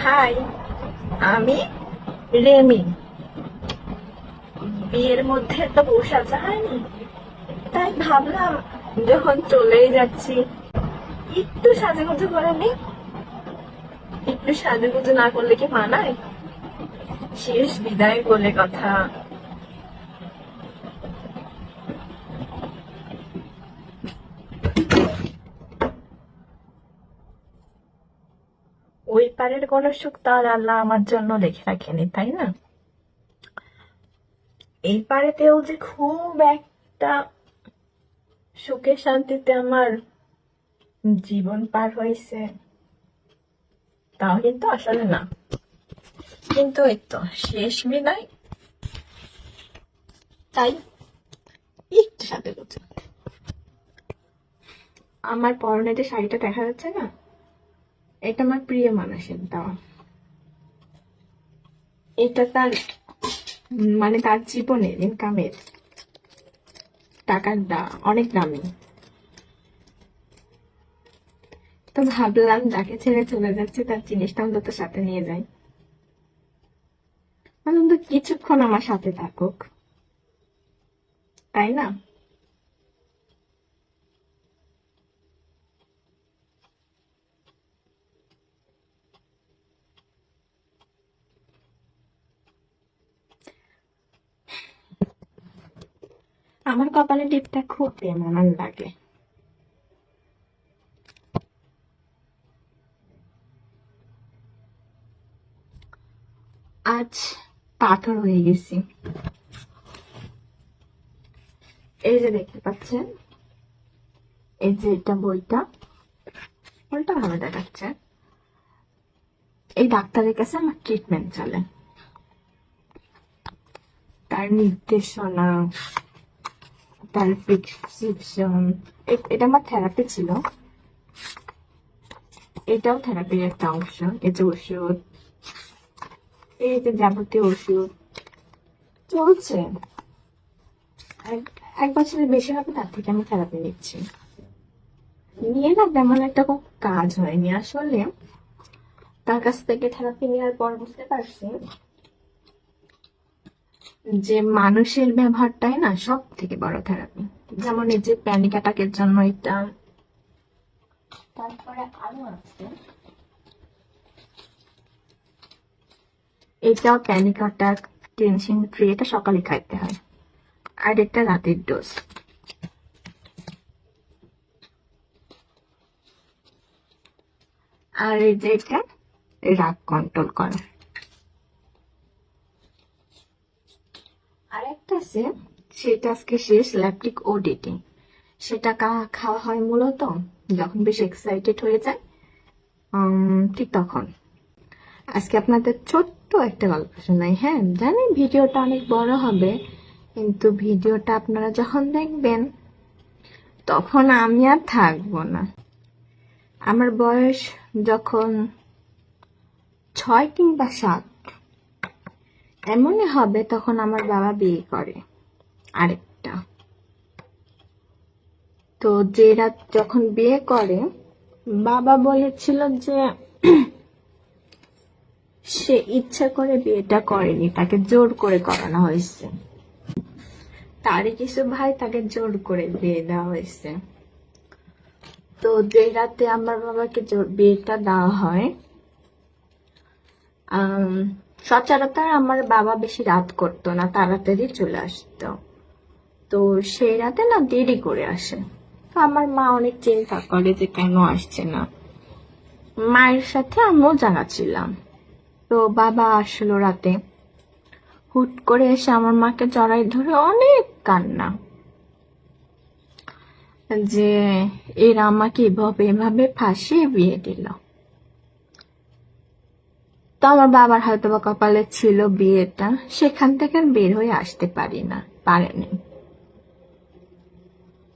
High, আমি Remi. বিয়ের মধ্যে তো বউ সাজা হয়নি, তাই ভাবলাম যখন চলেই যাচ্ছি একটু সাজুগুজু করে নি। একটু সাজুগুজু না করলে কি মানায়? শেষ বিদায় বলে কথা। ওই পারের কোনো সুখ তো আর আল্লাহ আমার জন্য লিখে রাখেনি, তাই না? এই পারেতেও যে খুব একটা সুখে শান্তিতে আমার জীবন পার হয়েছে তাও কিন্তু আসলে না। কিন্তু এই তো শেষ বিদায়, তাই একটু সাথে করছে। আমার পরনে যে শাড়িটা দেখা যাচ্ছে না, এটা আমার প্রিয় মানুষের দেওয়া। এটা তার মানে তার জীবনের ইনকামের টাকার অনেক দামি। তো ভাবলাম যাকে ছেড়ে চলে যাচ্ছে তার জিনিসটা অন্তত সাথে নিয়ে যাই, অন্তত কিছুক্ষণ আমার সাথে থাকুক, তাই না? আমার কপালে টিপটা খুব বেমানান লাগে। আজ পাথর হয়ে গেছি। এই যে দেখতে পাচ্ছেন, এই যে এটা বইটা উল্টা ভাবে দেখাচ্ছে। এই ডাক্তারের কাছে আমার ট্রিটমেন্ট চলে, তার নির্দেশনা, তার প্রেসক্রিপশন। এটা আমার থেরাপি ছিল, এটাও থেরাপির একটা অংশ। এই যে ওষুধ, এই যে যাবতীয় ওষুধ চলছে। এক বছরের বেশি হবে তার থেকে আমি থেরাপি নিচ্ছি। নিয়ে না তেমন একটা খুব কাজ হয়নি আসলে। তার কাছ থেকে থেরাপি নেওয়ার পর বুঝতে পারছি যে মানুষের ব্যবহারটাই না সব থেকে বড় থেরাপি। যেমন এই যে প্যানিক অ্যাটাকের জন্য এটা, তারপরে আরো আছে, এটাও প্যানিক অ্যাটাক, টেনশন ফ্রি, এটা সকালে খাইতে হয়। আর এটা রাতের ডোজ। আর এই যে এটা রাগ কন্ট্রোল করে। আর একটা আছে, সেটা আজকে শেষ, ল্যাকটিক ওডিটি। সেটা খাওয়া হয় মূলত যখন বেশি এক্সাইটেড হয়ে যায়, ঠিক তখন। আজকে আপনাদের ছোট্ট একটা গল্প শোনাই। হ্যাঁ জানি ভিডিওটা অনেক বড় হবে, কিন্তু ভিডিওটা আপনারা যখন দেখবেন তখন আমি আর থাকবো না। আমার বয়স যখন 6 কিংবা 7 এমনই হবে, তখন আমার বাবা বিয়ে করে আরেকটা। তো যে রাত যখন বিয়ে করে, বাবা বলেছিল যে সে ইচ্ছা করে বিয়েটা করেনি, তাকে জোর করে করানো হয়েছে। তারই কিছু ভাই তাকে জোর করে বিয়ে দেওয়া হয়েছে। তো যে রাতে আমার বাবাকে বিয়েটা দেওয়া হয়, সচরাচর আমার বাবা বেশি রাত করতো না, তাড়াতাড়ি চলে আসতো। তো সেই রাতে না দেরি করে আসে। তো আমার মা অনেক চিন্তা করে যে কেন আসছে না। মায়ের সাথে আমিও জানাচ্ছিলাম। তো বাবা আসলো রাতে, হুট করে এসে আমার মাকে জড়াই ধরে অনেক কান্না, যে এরা আমাকে এভাবে এভাবে ফাঁসিয়ে বিয়ে দিল। তো আমার বাবার হয়তো বা কপালে ছিল বিয়েটা, সেখান থেকে আর বের হয়ে আসতে পারেনি।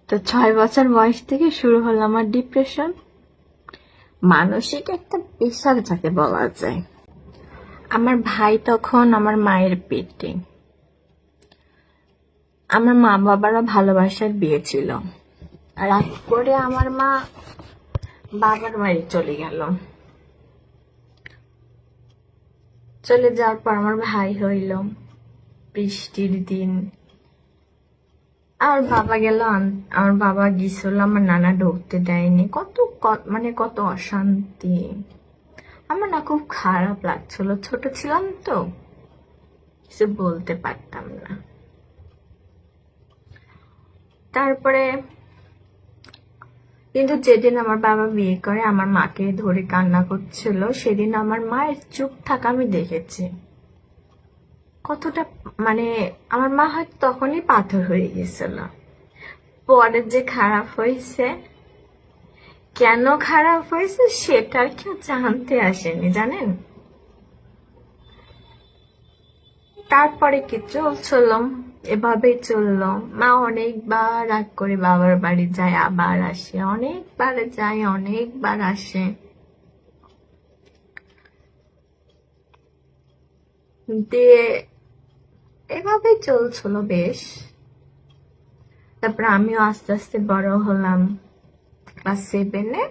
তো 6 বছর বয়স থেকে শুরু হলো আমার ডিপ্রেশন, মানসিক একটা বিষাদ যাকে বলা যায়। আমার ভাই তখন আমার মায়ের পেটে। আমার মা বাবারও ভালোবাসার বিয়ে ছিল। রাত করে আমার মা বাবার বাড়ি চলে গেল। চলে যাওয়ার পর আমার ভাই হইল, বৃষ্টির দিন। আমার বাবা গেল আমার বাবা গেছিল, আমার নানা ঢুকতে দেয়নি। মানে কত অশান্তি। আমার না খুব খারাপ লাগছিল, ছোট ছিলাম তো, কিছু বলতে পারতাম না। তারপরে কিন্তু যেদিন আমার বাবা বিয়ে করে আমার মাকে ধরে কান্না করছিল, সেদিন আমার মায়ের চুপ থাকা আমি দেখেছি। কতটা মানে আমার মা হয়তো তখনই পাথর হয়ে গেছিল। পরে যে খারাপ হয়েছে, কেন খারাপ হয়েছে সেটা আর কেউ জানতে আসেনি, জানেন। তারপরে কি চলছিল, এভাবেই চললো। মা অনেকবার রাগ করে বাবার বাড়ি যায়, আবার আসে, অনেকবার যায়, অনেকবার আসে। দিয়ে এভাবেই চলছিল বেশ। তারপর আমিও আস্তে আস্তে বড় হলাম। ক্লাস 7-এ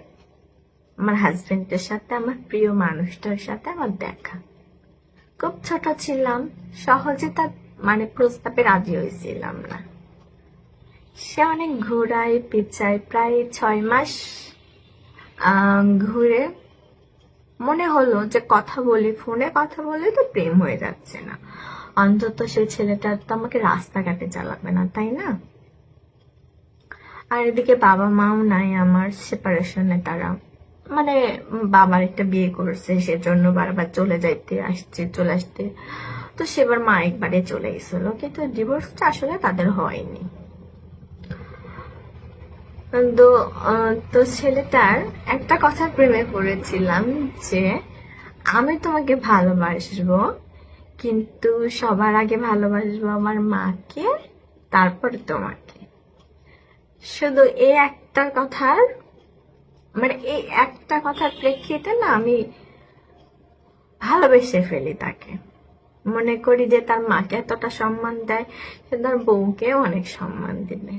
আমার হাজবেন্ডের সাথে, আমার প্রিয় মানুষটার সাথে আমার দেখা। খুব ছোট ছিলাম, সহজে তার মানে প্রস্তাবে রাজি হয়েছিলাম না। সে অনেক ঘোরায় পেঁচায়, প্রায় 6 মাস ঘুরে মনে হলো যে কথা বলি, ফোনে কথা বলে তো প্রেম হয়ে যাচ্ছে না, অন্তত সেই ছেলেটার তো আমাকে রাস্তাঘাটে চালাবে না, তাই না। আর এদিকে বাবা মাও নাই আমার, সেপারেশনে তারা, মানে বাবার একটা বিয়ে করছে, সেজন্য বারবার চলে যাইতে আসছে, চলে আসতে। তো সেবার মা একবারে চলে গেছিল, কিন্তু ডিভোর্সটা আসলে তাদের হয়নি। তো তো ছেলেটার একটা কথা প্রেমে পড়েছিলাম যে আমি তোমাকে ভালোবাসবো, কিন্তু সবার আগে ভালোবাসবো আমার মাকে, তারপর তোমাকে। শুধু এই একটা কথার মানে এই একটা কথার প্রেক্ষিতে না আমি ভালোবেসে ফেলি তাকে। মনে করি যে তার মাকে এতটা সম্মান দেয়, সে তার বউকেও অনেক সম্মান দিবে।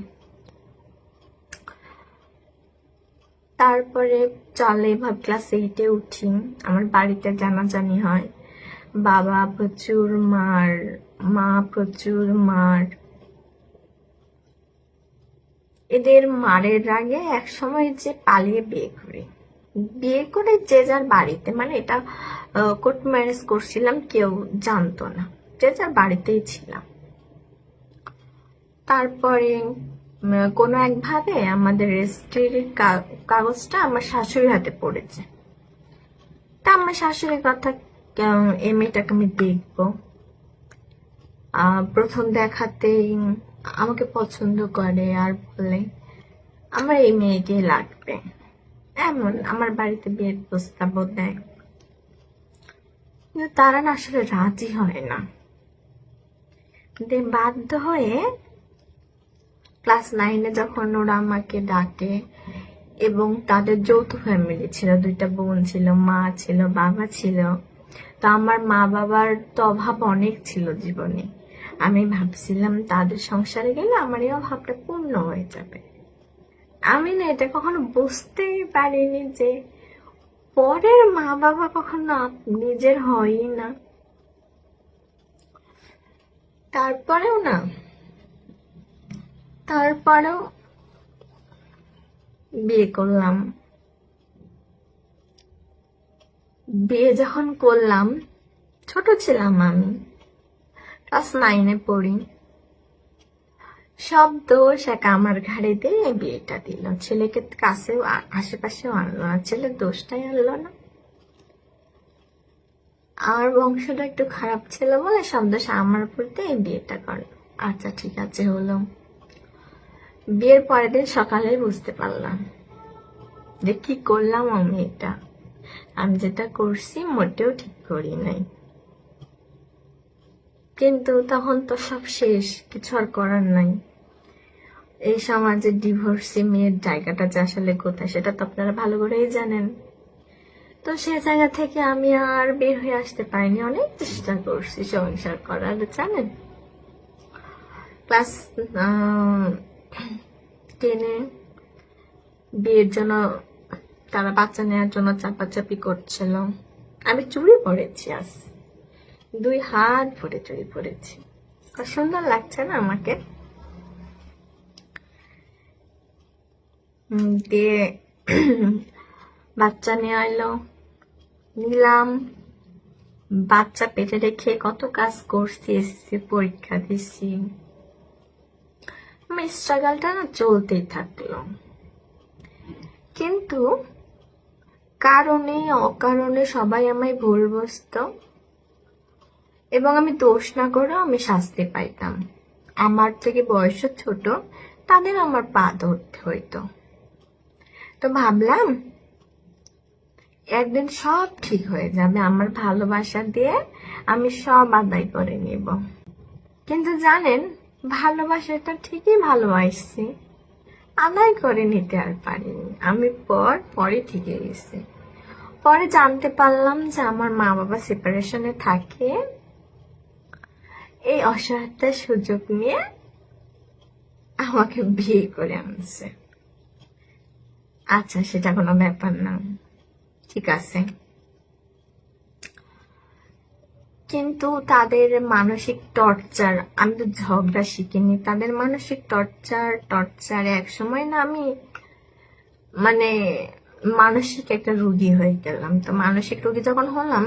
তারপরে চলে এভাবে ক্লাস 8-এ উঠি, আমার বাড়িতে জানাজানি হয়। বাবা প্রচুর মার, মা প্রচুর মার। এদের মারের রাগে এক সময় যে পালিয়ে বিয়ে করে যে যার বাড়িতে, মানে এটা কোর্ট ম্যারেজ করছিলাম, কেউ জানতো না, যে যার বাড়িতেই ছিলাম। তারপরে কোনো একভাবে আমাদের রেজিস্ট্রির কাগজটা আমার শাশুড়ির হাতে পড়েছে। তা আমার শাশুড়ির কথা, এই মেয়েটাকে আমি দেখবো। প্রথম দেখাতেই আমাকে পছন্দ করে আর বলে আমার এই মেয়েকে লাগবে, এমন আমার বাড়িতে বিয়ের প্রস্তাবও দেয়। কিন্তু তারা না আসলে রাজি হয় না। বাধ্য হয়ে ক্লাস 9-এ যখন ওরা আমাকে ডাকে, এবং তাদের যৌথ ফ্যামিলি ছিল, 2টা বোন ছিল, মা ছিল, বাবা ছিল। তো আমার মা বাবার তো অভাব অনেক ছিল জীবনে। আমি ভাবছিলাম তাদের সংসারে গেলে আমার এই অভাবটা পূর্ণ হয়ে যাবে। আমি না এটা কখনো বুঝতেই পারিনি যে পরের মা বাবা কখনো নিজের হয়ই না। তারপরেও বিয়ে করলাম। বিয়ে যখন করলাম, ছোট ছিলাম আমি, ক্লাস 9-এ পড়ি। সব দোষ এক আমার ঘাড়ে দিয়ে বিয়েটা দিল। ছেলেকে কাছেও আশেপাশেও আনলো না, ছেলের দোষটাই আনলো না। আমার বংশটা একটু খারাপ ছিল বলে সব দোষ আমার উপর দিয়ে বিয়েটা করলো। আচ্ছা ঠিক আছে, হলো। বিয়ের পরের দিন সকালে বুঝতে পারলাম যে কি করলাম আমি, আমি যেটা করছি মোটেও ঠিক করি নাই। কিন্তু তখন তো সব শেষ, কিছু আর করার নাই। এই সমাজে ডিভোর্সি মেয়ের জায়গাটা যে আসলে কোথায় সেটা তো আপনারা ভালো করেই জানেন। তো সে জায়গা থেকে আমি আর বের হয়ে আসতে পারিনি, অনেক চেষ্টা করছি সংসার করার, জানেন। ক্লাস 10-এ বিয়ের জন্য তারা বাচ্চা নেওয়ার জন্য চাপাচাপি করছিল, আমি চুরি পড়েছি। 2 হাত ভরে চুড়ি পরেছি। কত সুন্দর লাগছে না আমাকে? দিয়ে বাচ্চা নিয়ে এলো, নিলাম। বাচ্চা পেটে রেখে কত কাজ করছি, এসএসসি পরীক্ষা দিছি। আমার স্ট্রাগলটা না চলতেই থাকলো, কিন্তু কারণে অকারণে সবাই আমায় ভুল বুঝতো এবং আমি দোষ না করেও আমি শাস্তি পাইতাম। আমার থেকে বয়সে ছোট তাদের আমার পা ধরতে হইতো। তো ভাবলাম একদিন সব ঠিক হয়ে যাবে, আমার ভালোবাসা দিয়ে আমি সব আদায় করে নিব। কিন্তু জানেন, ভালোবাসাটা ঠিকই ভালোবাসছি, আদায় করে নিতে আর পারিনি। আমি পরে ঠিকই গেছি। পরে জানতে পারলাম যে আমার মা বাবা সেপারেশনে থাকে, এই অসহায়তার সুযোগ নিয়ে আমাকে বিয়ে করে আনছে। আচ্ছা, সেটা কোনো ব্যাপার না, ঠিক আছে। কিন্তু তাদের মানসিক টর্চার, আমি তো ঝগড়া শিখিনি, তাদের মানসিক টর্চারে এক সময় না আমি মানে মানসিক একটা রোগী হয়ে গেলাম। তো মানসিক রোগী যখন হলাম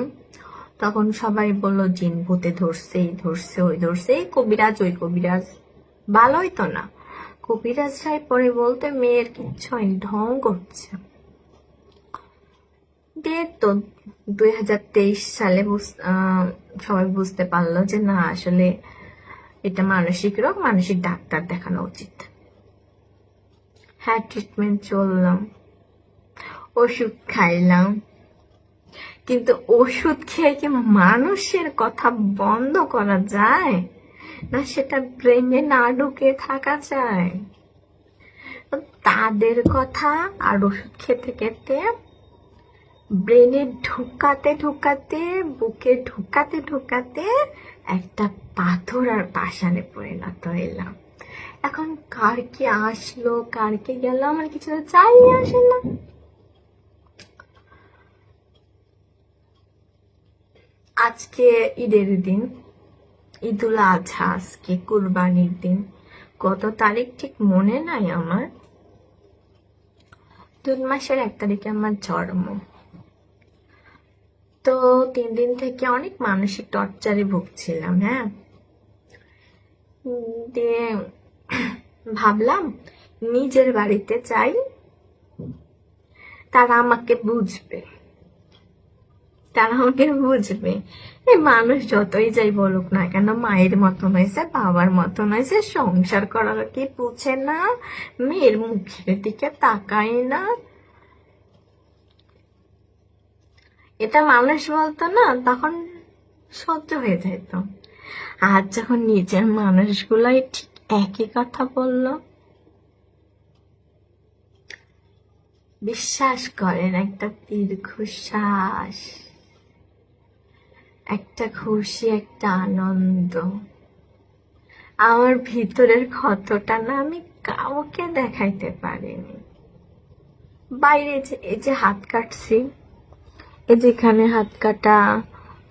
তখন সবাই বললো জিন ভূতে ধরছে, এই ধরছে, ওই ধরছে, এই কবিরাজ ওই কবিরাজ। ভালোই তো না, কবিরাজ সাহেব পরে বলতে মেয়ের কিচ্ছু হয়নি, ঢং করছে। দিয়ে তো 2023 সালে সবাই বুঝতে পারলো যে না, আসলে এটা মানসিক রোগ, মানসিক ডাক্তার দেখানো উচিত। হ্যাঁ, ট্রিটমেন্ট চললাম, ওষুধ খাইলাম, কিন্তু ওষুধ খেয়ে কি মানুষের কথা বন্ধ করা যায়? না সেটা ব্রেনে না ঢুকে থাকা যায়? তাদের কথা আর ওষুধ খেতে খেতে ব্রেনে ঢুকাতে ঢুকাতে, বুকে ঢুকাতে ঢুকাতে একটা পাথর আর পাষাণে পরিণত হইলাম। এখন কার কি আসলো কার কি গেল আমার কিছু চাই আসে না। আজকে ঈদের দিন, ঈদুল আজহা, আজকে কুরবানির দিন। কত তারিখ ঠিক মনে নাই আমার, জুন মাসের 1 তারিখে আমার জন্ম। তো 3 দিন থেকে অনেক মানসিক টর্চারে ভুগছিলাম। হ্যাঁ, দিয়ে ভাবলাম নিজের বাড়িতে চাই, তারা আমাকে বুঝবে, এই মানুষ যতই যাই বলুক না কেন, মায়ের মতন হয়েছে, বাবার মতন হয়েছে, সংসার করার কি বুঝে না, মেয়ের মুখের দিকে তাকাই না। এটা মানুষ বলতো না, তখন সহ্য হয়ে যেত। আর যখন নিজের মানুষগুলাই ঠিক একই কথা বললো, বিশ্বাস করেন, একটা দীর্ঘশ্বাস, একটা খুশি, একটা আনন্দ। আমার ভিতরের ক্ষতটা না আমি কাউকে দেখাইতে পারিনি। বাইরে এই যে হাত কাটছি, এই যেখানে হাত কাটা,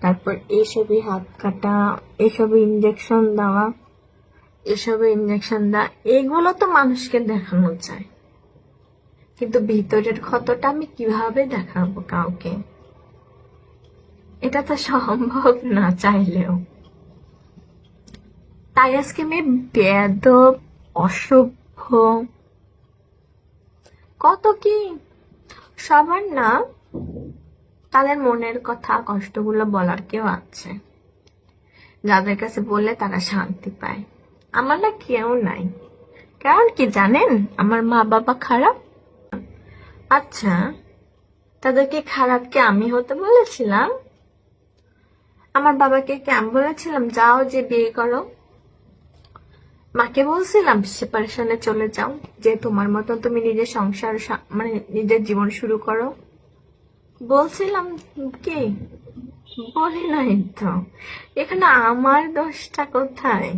তারপর এসবই হাত কাটা, এসবে ইঞ্জেকশন দেওয়া, এগুলো তো মানুষকে দেখানো যায়, কিন্তু ভিতরের ক্ষতটা আমি কিভাবে দেখাবো কাউকে? এটা তো সম্ভব না চাইলেও। তাই আজকে আমি বেয়াদব, অসভ্য, কত কি। সবার না তাদের মনের কথা, কষ্টগুলো বলার কেউ আছে, যাদের কাছে বললে তারা শান্তি পায়। আমার না কেউ নাই। কারণ কি জানেন, আমার মা বাবা খারাপ। আচ্ছা, তাদেরকে খারাপকে আমি হতে বলেছিলাম? আমার বাবাকে কি আমি বলেছিলাম যাও যে বিয়ে করো? মাকে বলছিলাম সেপারেশনে চলে যাও, যে তোমার মতো তুমি নিজের সংসার মানে নিজের জীবন শুরু করো? বলছিলাম কি? বলি নাই তো। এখানে আমার দোষটা কোথায়?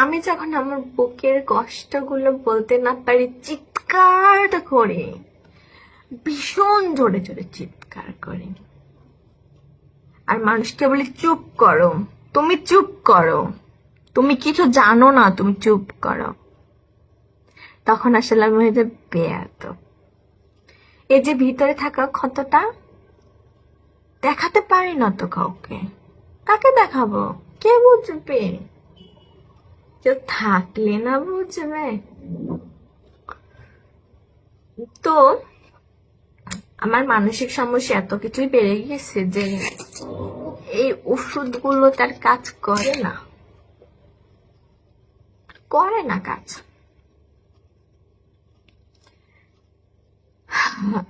আমি যখন আমার বুকের কষ্টগুলো বলতে না পারি, চিৎকার করি, ভীষণ জোরে জোরে চিৎকার করি। আর মানুষকে বলি চুপ করো, তুমি চুপ করো, তুমি কিছু জানো না, তুমি চুপ করো। তখন আসলে আমি হয়ে যাই বেয়াদব। এই যে ভিতরে থাকা ক্ষতটা দেখাতে পারি না তো কাউকে, কাকে দেখাবো, কে বুঝবে? কেউ থাকলে না বুঝবে। তো আমার মানসিক সমস্যা এত কিছুই বেড়ে গেছে যে এই ওষুধগুলো তার কাজ করে না, করে না কাজ।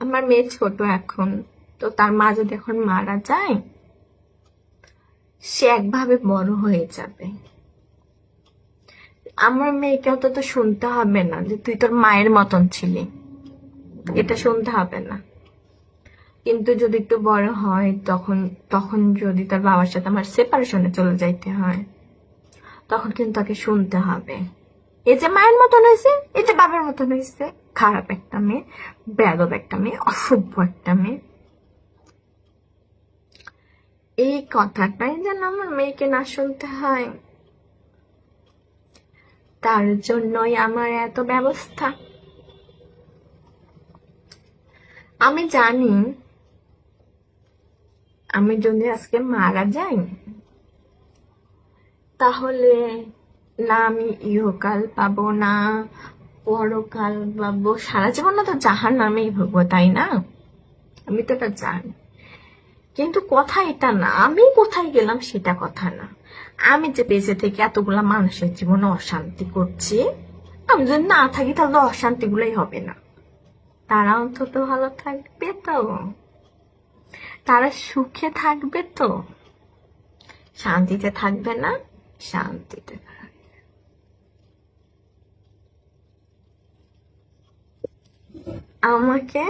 আমার মেয়ে ছোট এখন, তো তার মা যদি এখন মারা যায়, সে একভাবে বড় হয়ে যাবে। আমার মেয়েকে অন্তত শুনতে হবে না যে তুই তোর মায়ের মতন ছিলি, এটা শুনতে হবে না। কিন্তু যদি একটু বড় হয়, তখন তখন যদি তার বাবার সাথে আমার সেপারেশনে চলে যাইতে হয়, তখন কিন্তু তাকে শুনতে হবে এই যে মায়ের মতন হয়েছে, এই যে বাবার মতন হয়েছে। খারাপ একটা মেয়ে, বেয়াদব একটা মেয়ে, অসভ্য একটা মেয়ে। এই কথাটাই যেন আমার মেয়েকে না শুনতে হয়, তার জন্যই আমার এত ব্যবস্থা। আমি জানি আমি যদি আজকে মারা যাই, তাহলে না আমি ইহকাল পাবো, না পরকাল পাবো, সারা জীবন না তো জাহান্নামেই ভুগবো, তাই না? আমি তো এটা জানি। কিন্তু কথা এটা না আমি কোথায় গেলাম সেটা কথা না, আমি যে বেঁচে থেকে এতগুলা মানুষের জীবনে অশান্তি করছি, আমি যদি না থাকি তাহলে অশান্তি গুলোই হবে না। তারা অন্তত ভালো থাকবে তো, তারা সুখে থাকবে তো, শান্তিতে থাকবে না, শান্তিতে থাকবে। আমাকে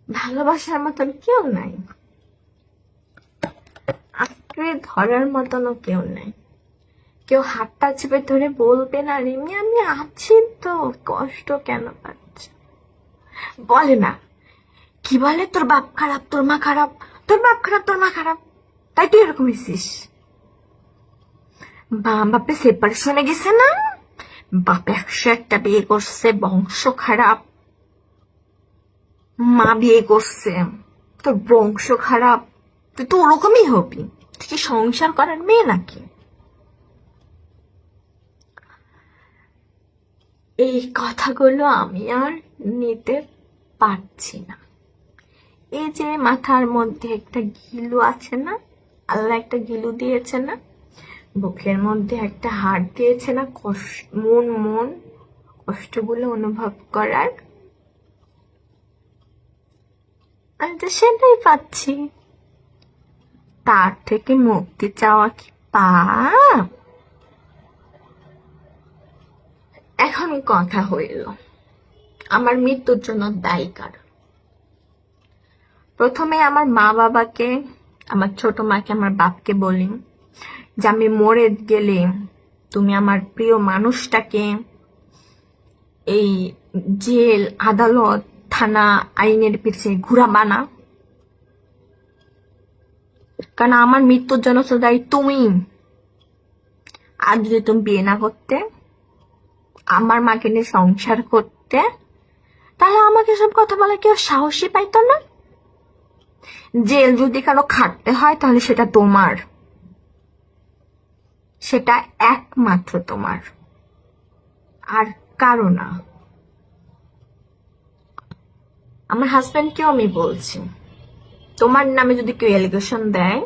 ভালোবাসার মতন কেউ নাই, আঁকড়ে ধরার মতনও কেউ নাই। কেউ হাতটা চেপে ধরে বলবে না রিমি আমি আছি তো, কষ্ট কেন পাচ্ছি? বলে না, কি বলে, তোর বাপ খারাপ, তোর মা খারাপ, তোর বাপ খারাপ, তোর মা খারাপ, তাই তুই এরকম হয়েছিস। বাপে সেপারেশনে গেছে না, বাপ 101টা বিয়ে করছে, বংশ খারাপ, মা বিয়ে করছে, তোর বংশ খারাপ, তুই তো ওরকমই হবি। তুই কি সংসার করার মেয়ে নাকি? এই কথাগুলো আমি আর নিতে পারছি না। এই যে মাথার মধ্যে একটা গিলু আছে না, আল্লাহ একটা গিলু দিয়েছে না, বুকের মধ্যে একটা হাড় দিয়েছে না, মন কষ্টগুলো অনুভব করার, আমি তো সেটাই পাচ্ছি। তার থেকে মুক্তি চাওয়া কি পাপ? এখন কথা হইল আমার মৃত্যুর জন্য দায়ী কার? প্রথমে আমার মা বাবাকে, আমার ছোট মাকে, আমার বাপকে বলি যে আমি মরে গেলে তুমি আমার প্রিয় মানুষটাকে এই জেল, আদালত, থানা, আইনের পিছিয়ে ঘুরাবা না, কারণ আমার মৃত্যুর জন্য তো দায়ী তুমি। আর যদি তুমি বিয়ে না করতে, আমার মাকে নিয়ে সংসার করতে, তাহলে আমাকে সব কথা বলা কেউ সাহসী পাইতো না। জেল যদি কারো খাটতে হয় তাহলে সেটা তোমার, সেটা একমাত্র তোমার, আর কারো না। আমার হাজবেন্ডকেও আমি বলছি, তোমার নামে যদি কেউ এলিগেশন দেয়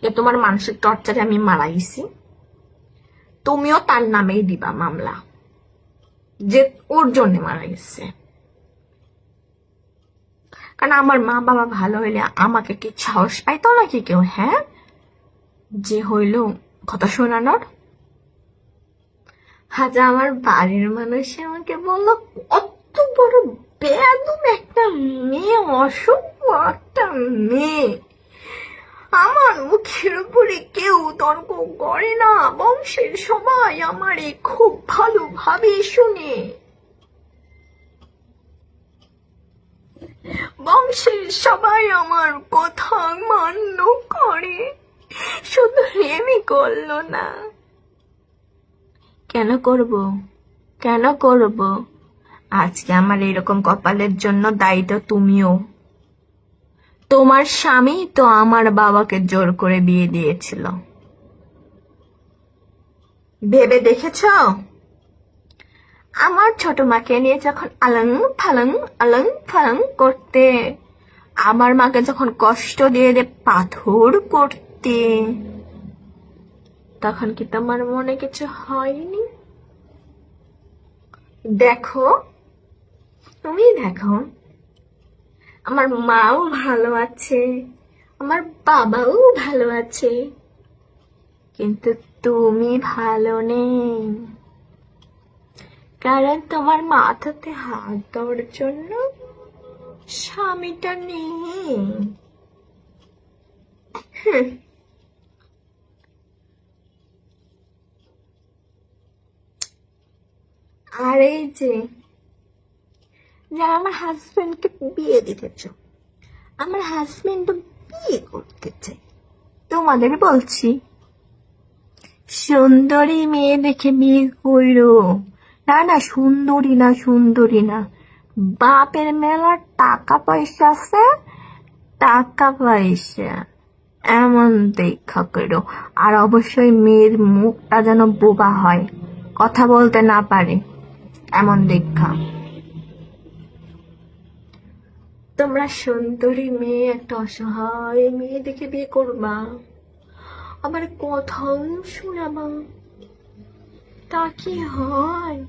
যে তোমার মানসিক টর্চারে আমি মারা গেছি, তুমিও তার নামেই দিবা মামলা যে ওর জন্য মারা গেছে। কারণ আমার মা বাবা ভালো হইলে আমাকে কি সাহস পাইতো নাকি কেউ, হ্যাঁ, যে হইল কথা শোনানোর? আজ আমার বাড়ির মানুষ আমাকে বললো অত বড় বেয়াদব একটা মেয়ে, অসভ্য একটা মেয়ে। আমার মুখের উপরে কেউ তর্ক করে না, বংশের সবাই আমারে খুব ভালোভাবে শুনে। বংশের সবাই আমার কথা মান্য করে, শুধু রেমি করলো না। কেন করব, কেন করব? আজকে আমার এরকম কপালের জন্য দায়ী তো তুমিও। তোমার স্বামী তো আমার বাবাকে জোর করে বিয়ে দিয়েছিল, ভেবে দেখেছ? আমার ছোট মাকে নিয়ে যখন আলং ফালং করতে, আমার মাকে যখন কষ্ট দিয়ে পাথর করতে, তখন কি তোমার মনে কিছু হয়নি? দেখো, তুমি দেখো, আমার মাও ভালো আছে, আমার বাবাও ভালো আছে, কিন্তু তুমি ভালো নেই, কারণ তোমার মাথাতে হাত দেওয়ার জন্য স্বামীটা নেই। হুম। আর এই যে যারা আমার হাজবেন্ডকে বিয়ে দিতেছ, আমার হাজবেন্ড বিয়ে করতে চাই, তোমাদের বলছি সুন্দরী মেয়ে দেখে বিয়ে কইরো। না না, সুন্দরী না, সুন্দরী না, বাপের মেলা টাকা পয়সা আছে, টাকা পয়সা এমন দেখা করো। আর অবশ্যই মেয়ের মুখটা যেন বোবা হয়, কথা বলতে না পারে, এমন দেখা। তোমরা সুন্দরী মেয়ে, একটা অসহায় মেয়ে দেখে বিয়ে করবা, আবার কথাও শোনাবা, তা কি হয়?